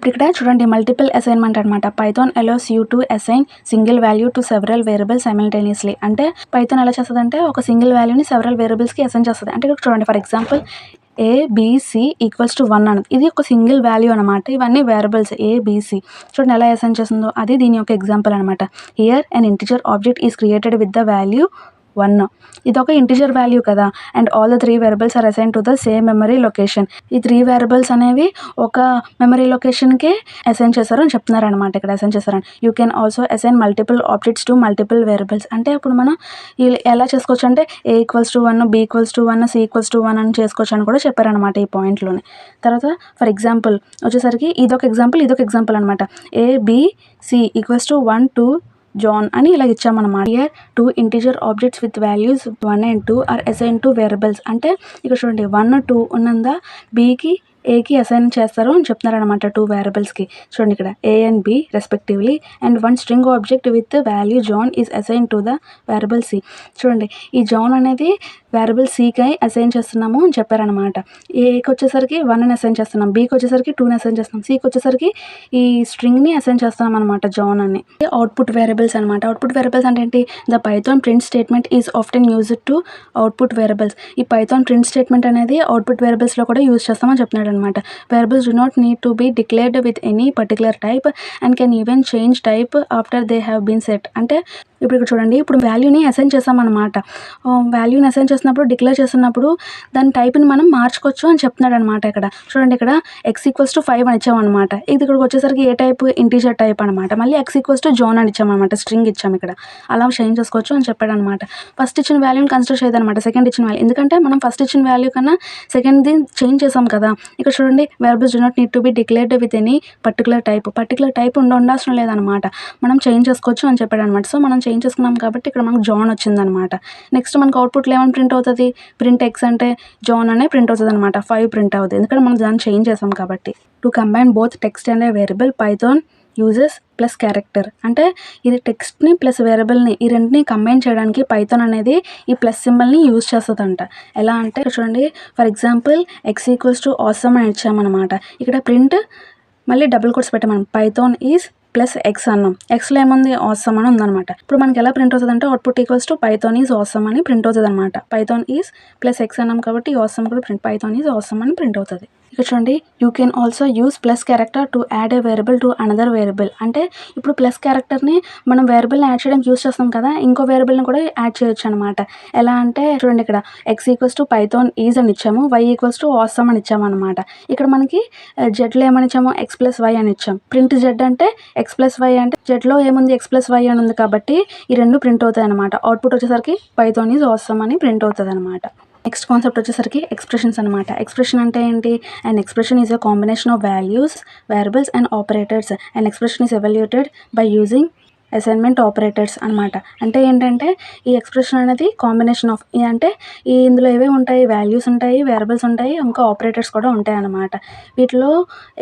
ఇప్పుడు ఇక్కడ చూడండి మల్టిపుల్ అసైన్మెంట్ అనమాట. Python allows you to assign single value to several variables simultaneously. అంటే పైథాన్ ఎలా చేస్తుందంటే ఒక సింగిల్ వాల్యూని సెవరల్ వేరియబుల్స్కి అసైన్ చేస్తుంది. అంటే ఇక్కడ చూడండి ఫర్ ఎగ్జాంపుల్ ABC = 1 అన్నది ఇది ఒక సింగిల్ వాల్యూ అనమాట. ఇవన్నీ వేరియబుల్స్ ABC. చూడండి ఎలా అసైన్ చేస్తుందో అది దీని యొక్క ఎగ్జాంపుల్ అనమాట. Here an integer object is created with the value 1. ఇది ఒక ఇంటిజర్ వాల్యూ కదా. And all the 3 variables are assign to the same memory location. ఈ 3 వేరియబుల్స్ అనేవి ఒక మెమరీ లొకేషన్కి అసైన్ చేశారు అని చెప్తున్నారు అనమాట. ఇక్కడ అసైన్ చేశారని. You can also assign multiple objects to multiple variables. అంటే ఇప్పుడు మనం ఎలా చేసుకోవచ్చు అంటే A = 1, B = 1, C = 1 అని చేసుకోవచ్చు అని కూడా చెప్పారనమాట ఈ పాయింట్లోనే. తర్వాత ఫర్ ఎగ్జాంపుల్ వచ్చేసరికి ఇదొక ఎగ్జాంపుల్ అనమాట. ABC = 1 to జాన్ అని ఇలా ఇచ్చామన్నమాట. Here 2 integer objects with values 1 and 2 are assign to variables. అంటే ఇక్కడ చూడండి 1, 2 ఉన్నందా Bకి Aకి అసైన్ చేస్తారు అని చెప్తున్నారు అనమాట 2 వేరియబుల్స్కి. చూడండి ఇక్కడ A and B respectively. And 1 string object with value John is assign to the variable C. చూడండి ఈ జాన్ అనేది వేరియబుల్ Cకి అసైన్ చేస్తున్నాము అని చెప్పారనమాట. Aకి వచ్చేసరికి 1ని అసైన్ చేస్తున్నాం, Bకి వచ్చేసరికి 2ని అసైన్ చేస్తున్నాం, Cకి వచ్చేసరికి ఈ స్ట్రింగ్ని అసైన్ చేస్తున్నాం అనమాట జాన్ అని. అవుట్పుట్ వేరియబుల్స్ అనమాట. అవుట్పుట్ వేరియబుల్స్ అంటే ఏంటి? The Python print statement is often used to output variables. ఈ పైథాన్ ప్రింట్ స్టేట్మెంట్ అనేది అవుట్పుట్ వేరియబుల్స్లో కూడా యూజ్ చేస్తామని చెప్తున్నాడు అనమాట. Variables do not need to be declared with any particular type and can even change type after they have been set. అంటే ఇప్పుడు ఇక్కడ చూడండి ఇప్పుడు వాల్యూని అసైన్ చేస్తామన్నమాట. వాల్యూని అసైన్ చేసినప్పుడు డిక్లేర్ చేస్తున్నప్పుడు దాని టైప్ని మనం మార్చుకోవచ్చు అని చెప్తున్నాడు అనమాట. ఇక్కడ చూడండి ఇక్కడ X = 5 అని ఇచ్చామన్నమాట. ఇది ఇక్కడికి వచ్చేసరికి ఏ టైప్? ఇంటీజర్ టైప్ అనమాట. మళ్ళీ X = జాన్ అని ఇచ్చామన్నమాట. స్ట్రింగ్ ఇచ్చాము ఇక్కడ. అలా చేంజ్ చేసుకోవచ్చు అని చెప్పాడు అనమాట. ఫస్ట్ ఇచ్చిన వాల్యూని కన్సిడర్ చేయదనమాట సెకండ్ ఇచ్చిన వాల్యూ. ఎందుకంటే మనం ఫస్ట్ ఇచ్చిన వాల్యూ కన్నా సెకండ్ది చేంజ్ చేసాం కదా. ఇక్కడ చూడండి variables do not need to be declared with any particular type ఉండాల్సిన లేదనమాట. మనం చేంజ్ చేసుకోవచ్చు అని చెప్పాడు అనమాట. సో మనం చేంజ్ చేసుకున్నాం కాబట్టి ఇక్కడ మనకు జాన్ వచ్చిందనమాట. నెక్స్ట్ మనకు అవుట్పుట్లో ఏమైనా ప్రింట్ అవుతుంది? ప్రింట్ X అంటే జాన్ అనే ప్రింట్ అవుతుంది అనమాట. 5 ప్రింట్ అవుతుంది ఎందుకంటే మనం దాన్ని చేంజ్ చేసాం కాబట్టి. To combine both text and A variable Python uses plus character. అంటే ఇది టెక్స్ట్ని ప్లస్ వేరియబుల్ని ఈ రెండుని కంబైన్ చేయడానికి పైథాన్ అనేది ఈ ప్లస్ సింబల్ని యూజ్ చేస్తుందంట. ఎలా అంటే చూడండి ఫర్ ఎగ్జాంపుల్ X = awesome అని ఇచ్చామన్నమాట. ఇక్కడ ప్రింట్ మళ్ళీ డబుల్ కోట్స్ పెట్టామని పైథాన్ ఈజ్ +X అన్నాం. Xలో ఏముంది? awesome అని ఉందన్నమాట. ఇప్పుడు మనకి ఎలా ప్రింట్ అవుతుంది అంటే అవుట్పుట్ = పైథాన్ ఈజ్ awesome అని ప్రింట్ అవుతుంది అనమాట. పైథాన్ ఈజ్ +X అన్నాం కాబట్టి awesome కూడా ప్రింట్ పైథాన్ ఈజ్ awesome అని ప్రింట్ అవుతుంది. ఇక్కడ చూడండి you can also use plus character to add A variable to another variable. అంటే ఇప్పుడు ప్లస్ క్యారెక్టర్ని మనం వేరియబుల్ని యాడ్ చేయడానికి యూస్ చేస్తాం కదా, ఇంకో వేరియబుల్ని కూడా యాడ్ చేయొచ్చు అనమాట. ఎలా అంటే చూడండి ఇక్కడ X = పైథాన్ ఈజ్ అని ఇచ్చాము, Y = awesome అని ఇచ్చాము అనమాట. ఇక్కడ మనకి జెడ్లో ఏమని ఇచ్చాము? X+Y అని ఇచ్చాము. ప్రింట్ Z అంటే X+Y అంటే జెడ్లో ఏముంది? X+Y అని ఉంది కాబట్టి ఈ రెండు ప్రింట్ అవుతాయి అనమాట. అవుట్పుట్ వచ్చేసరికి పైథాన్ ఈజ్ awesome అని ప్రింట్ అవుతుంది అనమాట. నెక్స్ట్ కాన్సెప్ట్ వచ్చేసరికి ఎక్స్ప్రెషన్స్ అనమాట. ఎక్స్ప్రెషన్ అంటే ఏంటి? And expression is a combination of values, variables and operators. And expression is evaluated by using assignment operators అనమాట. అంటే ఏంటంటే ఈ ఎక్స్ప్రెషన్ అనేది కాంబినేషన్ ఆఫ్ అంటే ఇందులో ఏవే ఉంటాయి? వాల్యూస్ ఉంటాయి, వేరియబుల్స్ ఉంటాయి, ఇంకా ఆపరేటర్స్ కూడా ఉంటాయి అన్నమాట. వీటిలో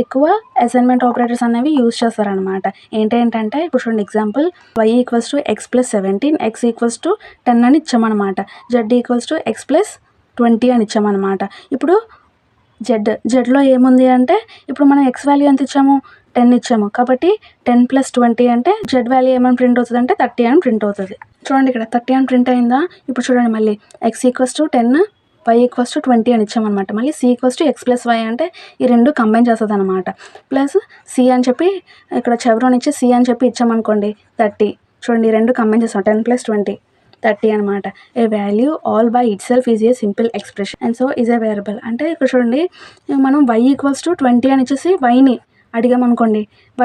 ఎక్కువ అసైన్మెంట్ ఆపరేటర్స్ అనేవి యూజ్ చేస్తారనమాట. ఏంటంటే ఇప్పుడు చూడండి ఎగ్జాంపుల్ Y = X+17, X = 10 అని ఇచ్చామన్నమాట. Z = X+20 అని ఇచ్చామన్నమాట. ఇప్పుడు జెడ్లో ఏముంది అంటే ఇప్పుడు మనం X వాల్యూ ఎంత ఇచ్చాము? 10 ఇచ్చాము కాబట్టి 10 + 20 అంటే జెడ్ వాల్యూ ఏమని ప్రింట్ అవుతుంది అంటే 30 అని ప్రింట్ అవుతుంది. చూడండి ఇక్కడ 30 అని ప్రింట్ అయిందా? ఇప్పుడు చూడండి మళ్ళీ X = 10, Y = 20 అని ఇచ్చామన్నమాట. మళ్ళీ C = X+Y అంటే ఈ రెండు కంబైన్ చేస్తుంది అనమాట. ప్లస్ C అని చెప్పి ఇక్కడ చివరనిచ్చి C అని చెప్పి ఇచ్చామనుకోండి 30. చూడండి ఈ రెండు కంబైన్ చేస్తాం 10 + 20 30 అనమాట. A value all by itself is a simple expression and so is a variable. అంటే ఇక్కడ చూడండి మనం Y = 20 అని ఇచ్చేసి Yని అడిగామనుకోండి,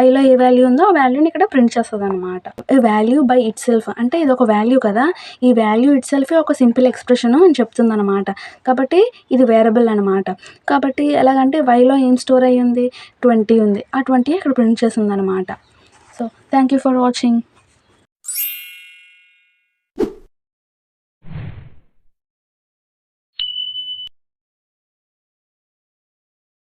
Yలో ఏ వాల్యూ ఉందో ఆ వాల్యూని ఇక్కడ ప్రింట్ చేస్తుంది అనమాట. వాల్యూ బై ఇట్ సెల్ఫ్ అంటే ఇది ఒక వాల్యూ కదా, ఈ వాల్యూ ఇట్ సెల్ఫే ఒక సింపుల్ ఎక్స్ప్రెషన్ అని చెప్తుంది అనమాట. కాబట్టి ఇది వేరియబుల్ అనమాట. కాబట్టి ఎలాగంటే Yలో ఏం స్టోర్ అయ్యి ఉంది? 20 ఉంది. ఆ 20 ఇక్కడ ప్రింట్ చేస్తుంది అనమాట. So thank you for watching.